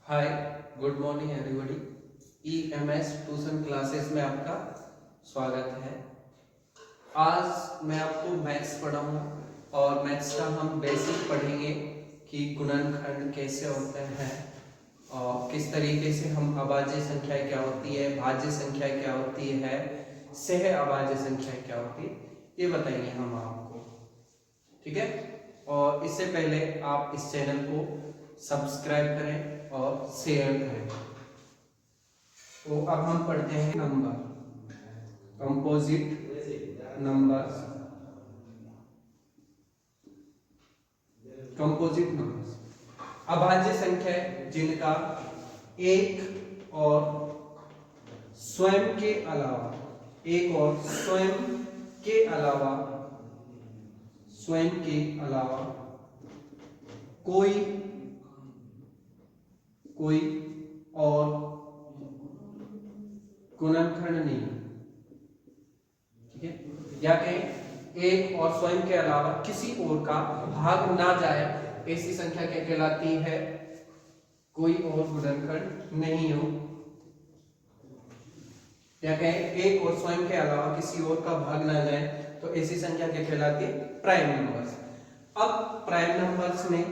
हाय, good morning everybody. EMS tuition classes में आपका स्वागत है। आज मैं आपको मैथ्स पढ़ाऊंगा और मैथ्स का हम बेसिक पढ़ेंगे कि गुणनखंड कैसे होते हैं और किस तरीके से हम अभाज्य संख्या क्या होती है, भाज्य संख्या क्या होती है, सह अभाज्य संख्या क्या होती है, ये बताएंगे हम आपको। ठीक है। और इससे पहले आप इस चैनल को सब्सक्राइब करें और शेयर करें। तो अब हम पढ़ते हैं number, composite numbers. Composite numbers अभाज्य संख्या जिनका एक और स्वयं के अलावा स्वयं के अलावा कोई और गुणनखंड नहीं। ठीक है। या कहें एक और स्वयं के अलावा किसी और का भाग ना जाए, ऐसी संख्या क्या कहलाती है? कोई और गुणनखंड नहीं हो। या कहें एक और स्वयं के अलावा किसी और का भाग ना जाए, तो ऐसी संख्या क्या कहलाती है? Prime numbers. अब प्राइम नंबर्स में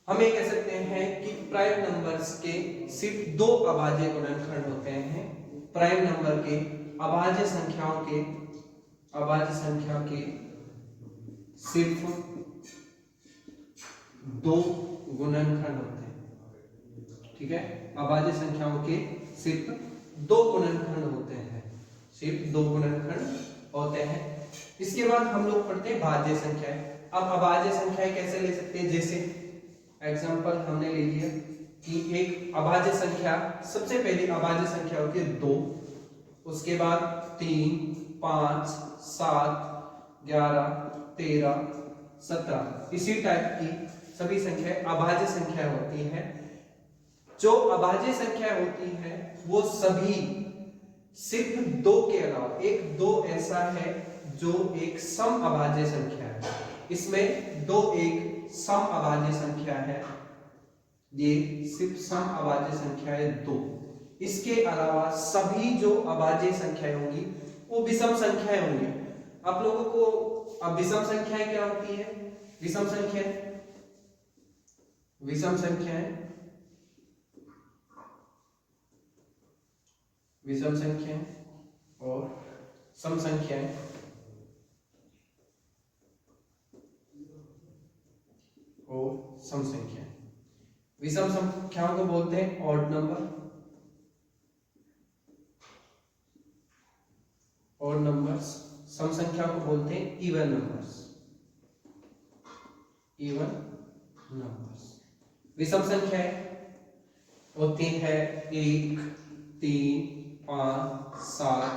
हम ये कह सकते हैं कि प्राइम नंबर्स के सिर्फ दो अभाज्य गुणनखंड होते हैं। प्राइम नंबर के अभाज्य संख्या के सिर्फ दो गुणनखंड होते हैं। ठीक है। अभाज्य संख्याओं के सिर्फ दो गुणनखंड होते हैं। इसके बाद हम लोग पढ़ते हैं भाज्य संख्याएं। अब अभाज्य संख्याएं कैसे ले सकते हैं? जैसे एग्जांपल हमने ले लिया कि एक अभाज्य संख्या, सबसे पहली अभाज्य संख्या होती है 2, उसके बाद 3, 5, 7, 11, 13, 17, इसी टाइप की सभी संख्याएं अभाज्य संख्या होती हैं। जो अभाज्य संख्या होती है वो सभी सिर्फ दो के अलावा, एक दो ऐसा है जो एक सम अभाज्य संख्या है। इसमें दो एक सम अभाज्य संख्या है, ये सिर्फ सम अभाज्य संख्या है 2। इसके अलावा सभी जो अभाज्य संख्याएं होंगी वो विषम संख्याएं होंगी। आप लोगों को अब विषम संख्याएं क्या होती है? विषम संख्याएं और सम संख्याएं। विषम संख्याओं को बोलते हैं ऑड नंबर्स। सम संख्याओं को बोलते हैं इवन नंबर्स। विषम संख्याएं होती है 1, 3, 5, 7,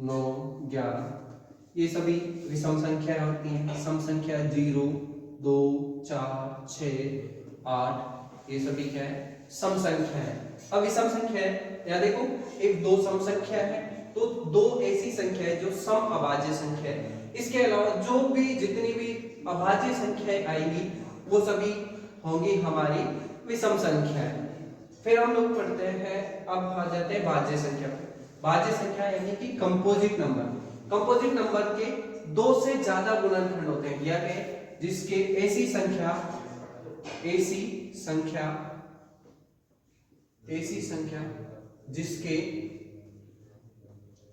9, 11, ये सभी विषम संख्याएं होती हैं। सम संख्या 0, 2, 4, 6, 8, ये सभी क्या है? सम संख्या है। अब विषम संख्या है, या देखो एक दो सम संख्या है, तो दो ऐसी संख्या है जो सम अभाज्य संख्या है। इसके अलावा जो भी जितनी भी अभाज्य संख्याएं आएंगी वो सभी होंगी हमारी विषम संख्याएं। फिर हम लोग पढ़ते हैं, अब आ जाते हैं भाज्य संख्या पे। भाज्य संख्या यानी कि कंपोजिट नंबर के दो से ज्यादा गुणनखंड होते हैं, या जिसके ऐसी संख्या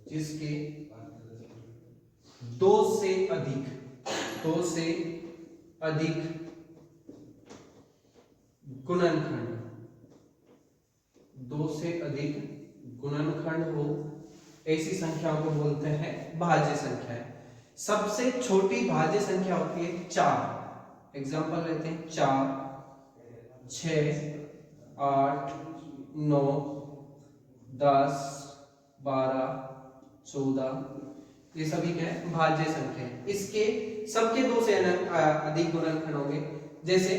जिसके दो से अधिक गुणनखंड हो, ऐसी संख्याओं को बोलते हैं भाज्य संख्याएं। सबसे छोटी भाज्य संख्या होती है 4। एग्जांपल लेते हैं 4, 6, 8, 9, 10, 12, 14, ये सभी क्या है? भाज्य संख्या है। इसके सबके दो से अधिक गुणनखंड होंगे। जैसे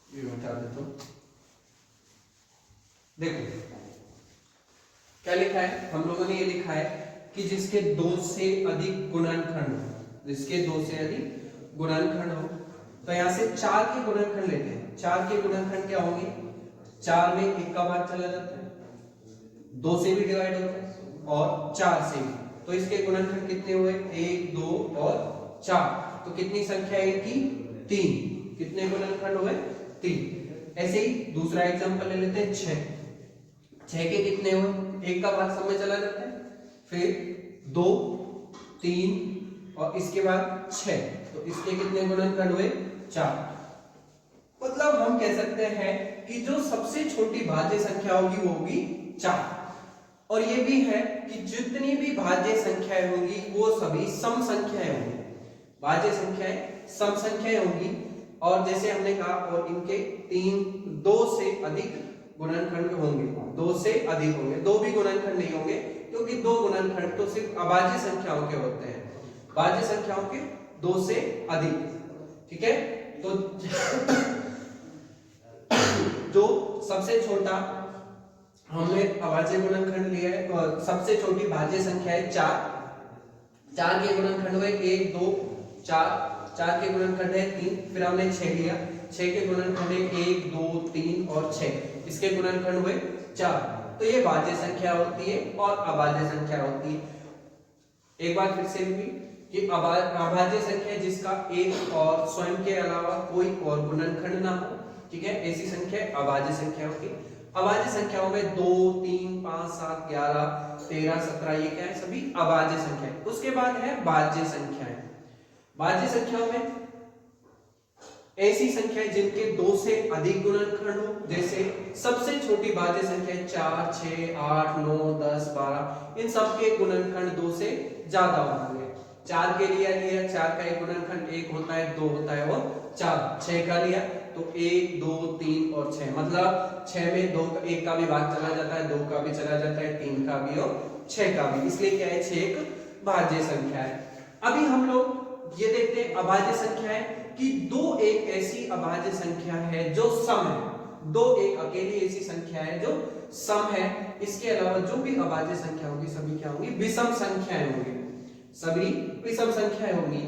ये बता देता हूं। देखो क्या लिखा है, हम लोगों ने ये लिखा है कि जिसके 2 से अधिक गुणनखंड हो, जिसके 2 से अधिक गुणनखंड हो। तो यहाँ से 4 के गुणनखंड लेते हैं। 4 के गुणनखंड क्या होंगे, 4 में 1 का भाग चला जाता है, 2 से भी डिवाइड होता है और 4 से भी। तो इसके गुणनखंड कितने हुए, 1 2 और 4। तो कितनी संख्या है इनकी, 3। कितने गुणनखंड हुए, 3। ऐसे ही दूसरा एग्जांपल ले लेते हैं, 6 के कितने हुए, 1 का भाग सब में चला जाता है, फिर 2 3 और इसके बाद 6। तो इसके कितने गुणनखंड हुए, 4। मतलब हम कह सकते हैं कि जो सबसे छोटी भाज्य संख्या होगी वो होगी 4। और ये भी है कि जितनी भी भाज्य संख्याएं होंगी वो सभी सम संख्याएं होंगी। भाज्य संख्याएं सम संख्याएं होंगी। और जैसे हमने कहा, और इनके 2 से अधिक गुणनखंड होंगे, 2 से अधिक होंगे। 2 भी गुणनखंड नहीं होंगे, क्योंकि 2 गुणनखंड तो सिर्फ अभाज्य संख्याओं के होते हैं, भाज्य संख्याओं के 2 से अधिक। ठीक है, तो जो सबसे छोटा हमने अभाज्य गुणनखंड लिया है, तो सबसे छोटी भाज्य संख्या है 4। 4 के गुणनखंड हुए 1 2 4। 4 के गुणनखंड है 3। फिर हमने 6 लिया, 6 के गुणनखंड है 1 2 3 और 6। इसके गुणनखंड हुए 4। तो ये भाज्य संख्या होती है और अभाज्य संख्या होती है। एक बार फिर से भी कि अभाज्य संख्या जिसका एक और स्वयं के अलावा कोई और गुणनखंड ना हो, ठीक है, ऐसी संख्या अभाज्य संख्या होती है। अभाज्य संख्याओं में 2 3 5 7 11 13 17 ये क्या है, सभी अभाज्य संख्या है। उसके बाद है भाज्य संख्याएं। भाज्य संख्याओं में ऐसी संख्याएं जिनके 2 से अधिक गुणनखंड हो, जैसे सबसे छोटी भाज्य संख्या 4 6 8 9 10 12, इन सब के गुणनखंड 2 से ज्यादा होंगे। 4 के लिए लिया, 4 का एक गुणनखंड 1 होता है, 2 होता है और 4। 6 का लिया तो 1 2 3 और 6, मतलब 6 में 2 1 का भी भाग चला जाता है, 2 का भी चला जाता है, 3 का भी और 6 का भी, इसलिए क्या है, 6 एक भाज्य संख्या है। अभी हम लोग ये देखते हैं अभाज्य संख्या है कि 2 एक ऐसी अभाज्य संख्या है जो सम है। 2 एक अकेली ऐसी संख्या है जो सम है। इसके अलावा जो भी अभाज्य संख्या होगी सभी क्या होंगी, विषम संख्याएं होंगी, सभी विषम संख्याएं होंगी।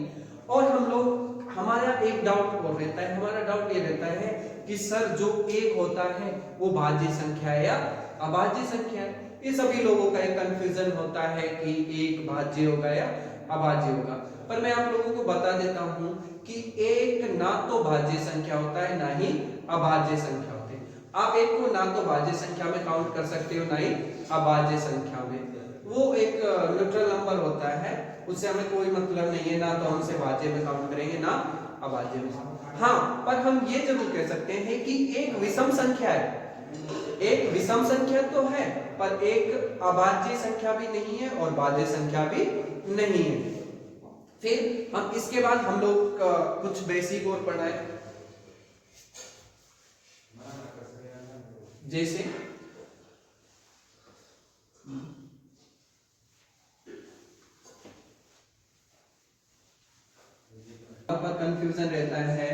और हम लोग, हमारा एक डाउट और रहता है, हमारा डाउट ये रहता है कि सर जो एक होता है वो भाज्य संख्या है या अभाज्य संख्या है। ये सभी लोगों का एक कंफ्यूजन होता है कि एक भाज्य होगा या अभाज्य होगा। पर मैं आप लोगों को बता देता हूं कि एक ना तो भाज्य संख्या होता है ना ही अभाज्य संख्या होती है। आप एक को ना तो भाज्य संख्या में काउंट कर सकते हो ना ही अभाज्य संख्या में। वो एक न्यूट्रल नंबर होता है, उससे हमें कोई मतलब नहीं है, ना तो हम उसे भाज्य में काउंट करेंगे ना अभाज्य में। हाँ, पर हम ये जरूर कह सकते हैं कि एक विषम संख्या है, एक विषम संख्या तो है, पर एक अभाज्य संख्या भी नहीं है और भाज्य संख्या भी नहीं है। फिर हम इसके बाद हम लोग कुछ बेसिक और पढ़ाए, जैसे पर कंफ्यूजन रहता है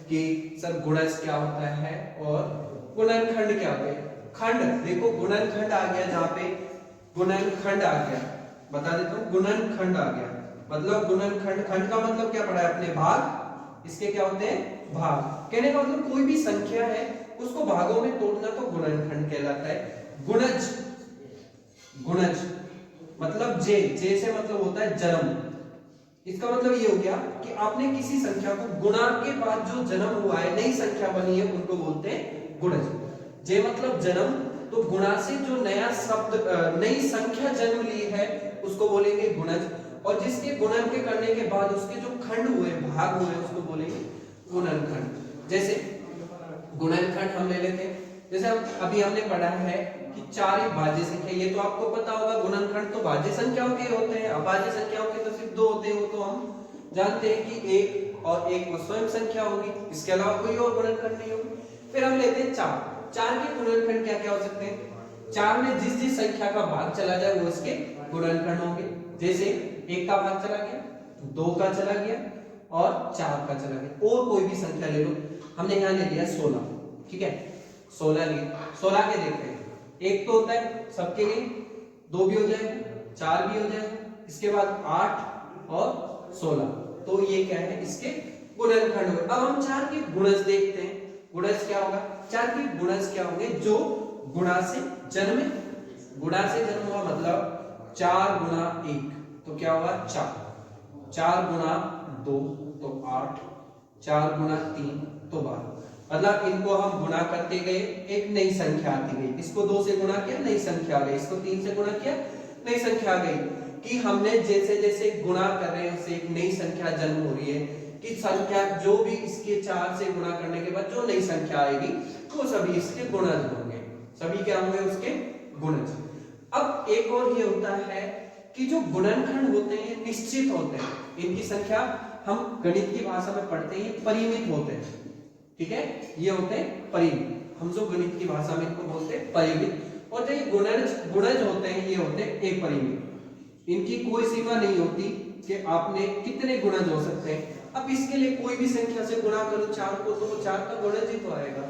कि सर गुणज क्या होता है और गुणनखंड क्या होता है। खंड देखो, गुणनखंड आ गया, जहां पे गुणनखंड आ गया, बता देता हूं, गुणनखंड आ गया मतलब गुणनखंड। खंड का मतलब क्या पढ़ा है अपने, भाग। इसके क्या होते हैं, भाग। कहने का मतलब कोई भी संख्या है उसको भागों में तोड़ना तो गुणनखंड कहलाता है। गुणज, गुणज मतलब जे से मतलब होता है जन्म। इसका मतलब ये हो गया कि आपने किसी संख्या को गुणा के बाद जो जन्म हुआ है, नई संख्या बनी है, उनको बोलते हैं गुणज। जे मतलब जन्म, तो गुणा से जो नया शब्द, नई संख्या जन्म ली है उसको बोलेंगे गुणज। और जिसके गुणन के करने के बाद उसके जो खंड हुए, भाग हुए, उसको बोलेंगे गुणनखंड। जैसे गुणनखंड हम ले लेते हैं, जैसे अभी हमने पढ़ा है कि 4 एक भाज्य संख्या, ये तो आपको पता होगा। गुणनखंड तो भाज्य संख्याओं के होते हैं, अभाज्य संख्याओं के तो सिर्फ 2 होते हैं। वो तो हम जानते हैं कि 1 और 1 वो स्वयं संख्या होगी, इसके अलावा कोई और गुणनखंड नहीं होगी। फिर हम लेते हैं 4। 4 के गुणनखंड क्या क्या हो सकते हैं, 4 में जिस जिस संख्या का भाग चला जाए वो उसके गुणनखंड होंगे। जैसे 1 का भाग चला गया, 2 का चला गया और 4 का चला गया। और कोई भी संख्या ले लो, हमने यहाँ ले लिया 16, ठीक है, 16 लिए। 16 के देखते हैं, 1 तो होता है सबके लिए, 2 भी हो जाएगा, 4 भी हो जाएगा, इसके बाद 8 और 16। तो ये क्या है, इसके गुणनखंड हुए। अब हम 4 के गुणज देखते हैं। गुणज क्या होगा, 4 के गुणज क्या होंगे, जो गुणा से जन्मे। गुणा से जन्म हुआ मतलब 4 गुणा 1 तो क्या होगा 4, 4 गुणा 2 तो 8, 4 गुणा 3 तो 12। मतलब इनको हम गुणा करते गए, एक नई संख्या आती गई। इसको 2 से गुणा किया, नई संख्या आ गई। इसको 3 से गुणा किया, नई संख्या आ गई। कि हमने जैसे जैसे गुणा कर रहे हैं उससे एक नई संख्या जन्म हो रही है। कि संख्या जो भी इसके 4 से गुणा करने के बाद जो नई संख्या आएगी वो सभी इसके गुणज होंगे। सभी क्या होंगे, उसके गुणज। अब एक और ये होता है कि जो गुणनखंड होते हैं निश्चित होते हैं। इनकी संख्या हम गणित की भाषा में पढ़ते हैं परिमित होते हैं। ठीक है, ये होते हैं परिमित। हम जो गणित की भाषा में इनको बोलते हैं परिमित। और जो ये गुणज होते हैं ये होते हैं अपरिमित। इनकी कोई सीमा नहीं होती कि आपने कितने गुणज हो सकते हैं। अब इसके लिए कोई भी संख्या से गुणा करो 4 को तो वो 4 का गुणज ही तो आएगा।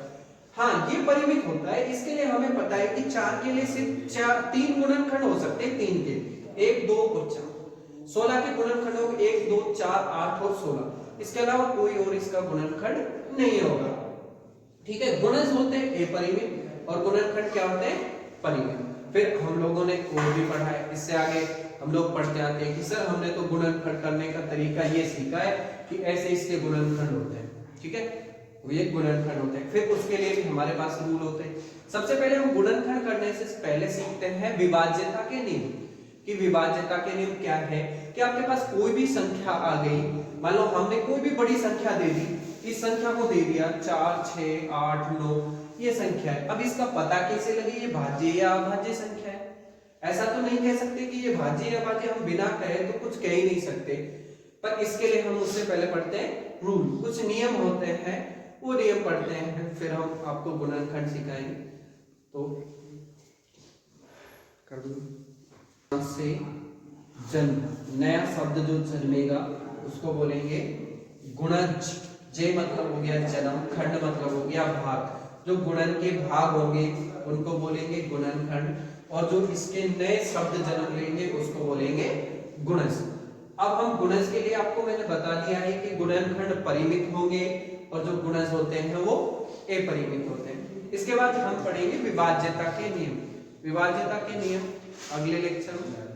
हाँ, ये परिमित होता है। इसके लिए हमें पता है कि 4 के लिए सिर्फ 3 गुणनखंड हो सकते हैं। 3 के 1, 2 और 4। 16 के गुणनखंड होंगे 1, 2, 4, 8 और 16। इसके अलावा कोई और इसका गुणनखंड नहीं होगा। ठीक है, गुणज होते हैं अपरिमित और गुणनखंड क्या होते हैं, परिमित। फिर हम लोगों ने और भी पढ़ा है। इससे आगे हम लोग पढ़ते आते हैं कि सर हमने तो गुणनखंड करने का तरीका ये सीखा है कि ऐसे इसके गुणनखंड होते हैं। ठीक है, वो ये गुणनखंड होते हैं। फिर उसके लिए भी हमारे पास रूल होते हैं। सबसे पहले हम गुणनखंड करने से पहले सीखते हैं विभाज्यता के नियम। कि विभाज्यता के नियम क्या है, कि आपके पास कोई भी संख्या आ गई, मान लो हमने कोई भी बड़ी संख्या दे दी, इस संख्या को दे दिया 4, 6, 8, 9 ये संख्या है। अब इसका पता कैसे लगे ये भाज्य या अभाज्य संख्या है। ऐसा तो नहीं कह सकते कि ये भाज्य या अभाज्य, हम बिना कहे तो कुछ कह ही नहीं सकते। पर इसके लिए हम उससे पहले पढ़ते हैं रूल, कुछ नियम होते हैं, वो नियम पढ़ते हैं, फिर हम आपको गुणनखंड सिखाएंगे। तो कर दो से जन्म, नया शब्द जो जन्मेगा उसको बोलेंगे गुणज। जे मतलब हो गया जन्म, खंड मतलब हो गया भाग। जो गुणन के भाग होंगे उनको बोलेंगे गुणनखंड। और जो इसके नए शब्द जन्म लेंगे उसको बोलेंगे गुणज। अब हम गुणज के लिए आपको मैंने बता दिया है कि गुणनखंड परिमित होंगे और जो गुणज होते हैं वो अपरिमित होते हैं। इसके बाद हम पढ़ेंगे विभाज्यता के नियम। विभाज्यता के नियम अगले लेक्चर में।